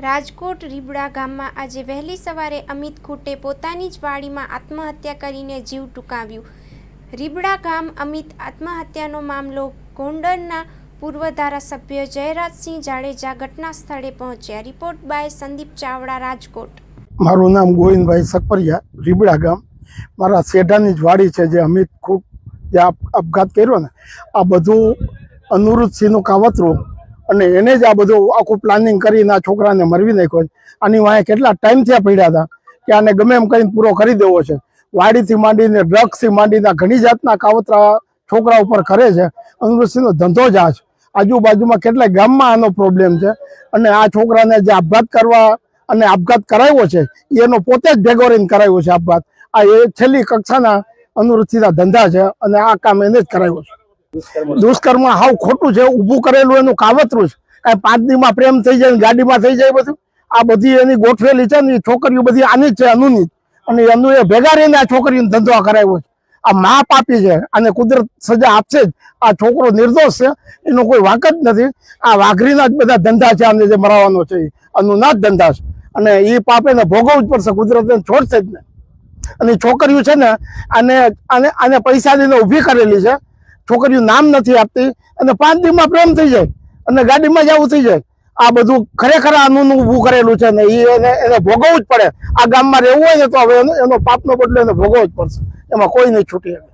રાજકોટ રીબડા ગામમાં આજે વહેલી સવારે અમિત ખૂટે પોતાની જ વાડીમાં આત્મહત્યા કરીને જીવ ટૂંકાવ્યું। રીબડા ગામ અમિત આત્મહત્યાનો મામલો ગોંડલના પૂર્વ ધારાસભ્ય જયરાજસિંહ જાડેજા ઘટના સ્થળે પહોંચ્યા। Report by Sandeep Chavda, Rajkot. મારું નામ ગોવિંદભાઈ સકપરિયા, રીબડા ગામ મારા શેઢાની જ વાડી છે। જે અમિત ખૂટ જે આપઘાત કર્યો ને, આ બધું અનુરુદ્ધસિંહનું કાવતરું અને એને જ આ બધું આખું પ્લાનિંગ કરીને આ છોકરાને મરવી નાખ્યો છે। આની વાંહે કેટલા ટાઈમથી પડ્યા હતા કે આને ગમે એમ કરીને પૂરો કરી દેવો છે। વાડીથી માંડીને ડ્રગ્સથી માંડીને ઘણી જાતના કાવતરા છોકરા ઉપર કરે છે। અનુરુદ્ધસિંહનો ધંધો જ આ છે। આજુબાજુમાં કેટલાય ગામમાં આનો પ્રોબ્લેમ છે અને આ છોકરાને જે આપઘાત કરવા અને આપઘાત કરાવ્યો છે એનો પોતે જ ભેગો રહીને કરાવ્યો છે આપઘાત। આ એ છેલ્લી કક્ષાના અનુરુદ્ધસિંહના ધંધા છે અને આ કામ એને જ કરાવ્યો છે। દુષ્કર્મ હાવ ખોટું છે, ઊભું કરેલું એનું કાવતરું છે। કાંઈ 5 દીમાં પ્રેમ થઈ જાય, ગાડીમાં થઈ જાય, બધું આ બધી એની ગોઠવેલી છે ને। છોકરીઓ બધી આની જ છે, અનુની જ, અને એનું એ ભેગા રહીને આ છોકરીનો ધંધો કરાવ્યો છે। આ મા પાપી છે, આને કુદરત સજા આપશે જ। આ છોકરો નિર્દોષ છે, એનો કોઈ વાંક જ નથી। આ વાઘરીના જ બધા ધંધા છે, આને જે મરાવવાનો છે અનુના જ ધંધા છે અને એ પાપ એને ભોગવવું જ પડશે, કુદરત એને છોડશે જ નહીં। અને છોકરીઓ છે ને આને પૈસા દઈને ઊભી કરેલી છે। છોકરીઓ નામ નથી આપતી અને 5 દીમાં પ્રેમ થઈ જાય અને ગાડીમાં જ આવું થઈ જાય। આ બધું ખરેખર આનું ઊભું કરેલું છે ને એને ભોગવવું જ પડે। આ ગામમાં રહેવું હોય ને તો હવે એનો પાપનો બદલો એને ભોગવવો જ પડશે, એમાં કોઈ નહીં છૂટી શકે।